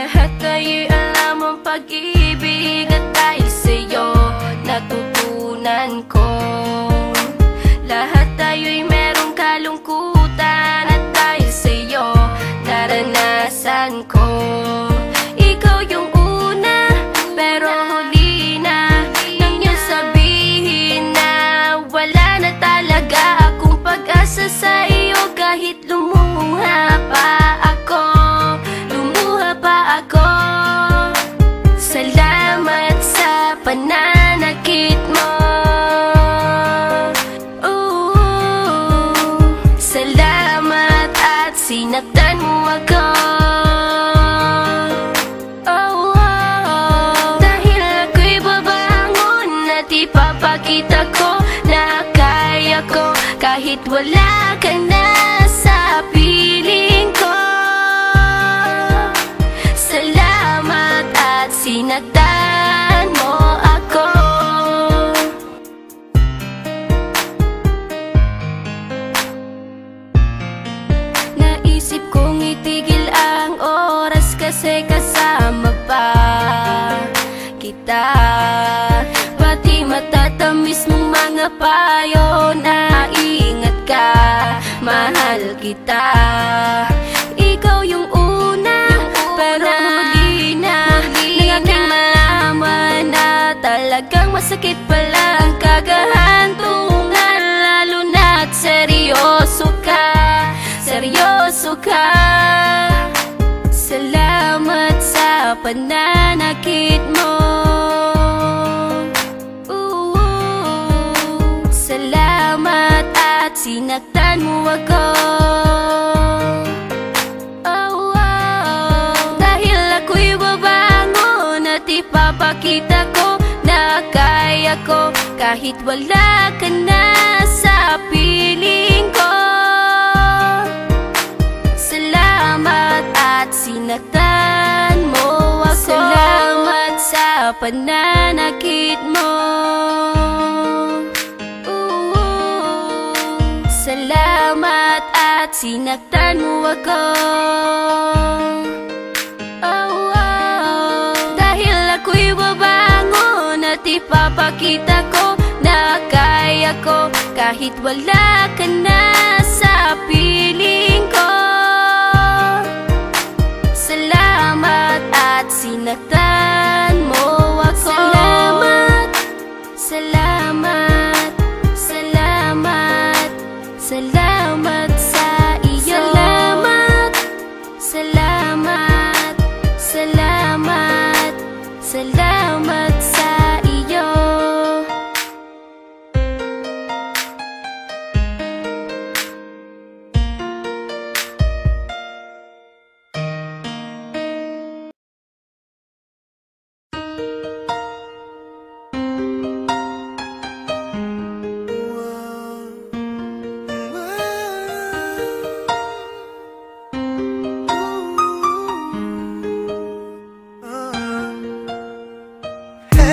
Lahat kayo'y alam ang pag-ibig, at dahil sa'yo natutunan ko. Lahat tayo'y merong kalungkutan, at dahil sa'yo naranasan ko. Ikaw yung una, pero huli na nang iyong sabihin na wala na talaga akong pag-asa sa iyo. Kahit lumuha pa ako, lumuha pa ako. Salamat sa pananakit mo. Salamat at sinaktan mo ako. Dahil ako'y babangon at ipapakita ko na kaya ko kahit wala ka na sa piling ko. Salamat at sinaktan mo ako. Naisip kong itigil ang oras kasi kasama pa kita. Pati matatamis mong mga payo na ingat ka, mahal kita. Ikaw yung una, pero huli na nang aking malaman na talagang masakit pala ang kagahantungan. Lalo na't seryoso ka, seryoso ka. Salamat sa pananakit mo. Salamat at sinaktan mo ako. Dahil ako'y babangon at ipapakita ko na kaya ko kahit wala ka na sa piling ko. Salamat at sinaktan mo ako. Salamat sa pananakit mo. Salamat at sinaktan mo ako. Dahil ako'y babangon at ipapakita ko na kaya ko kahit wala ka na sa piling ko. Salamat at sinaktan mo ako. Salamat, salamat, salamat, salamat sa iyo. Salamat, salamat, salamat, salamat sa iyo.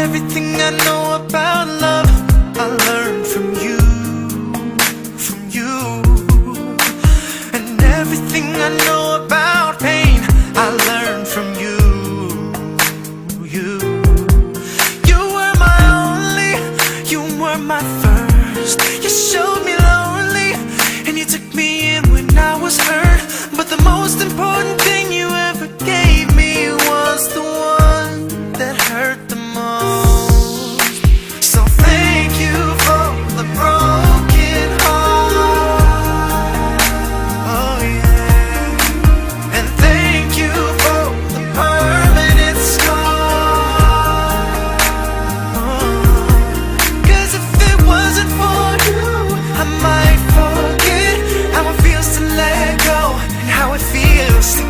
Everything I know about love, I learned from you, from you. And everything I know about pain, I learned from you, you. You were my only, you were my first. You showed me lonely, and you took me in when I was hurt. But the most important thing you ever gave me was the one that hurt the most. So thank you for the broken heart. Oh yeah. And thank you for the permanent scar. Cause if it wasn't for you, I might forget how it feels to let go and how it feels to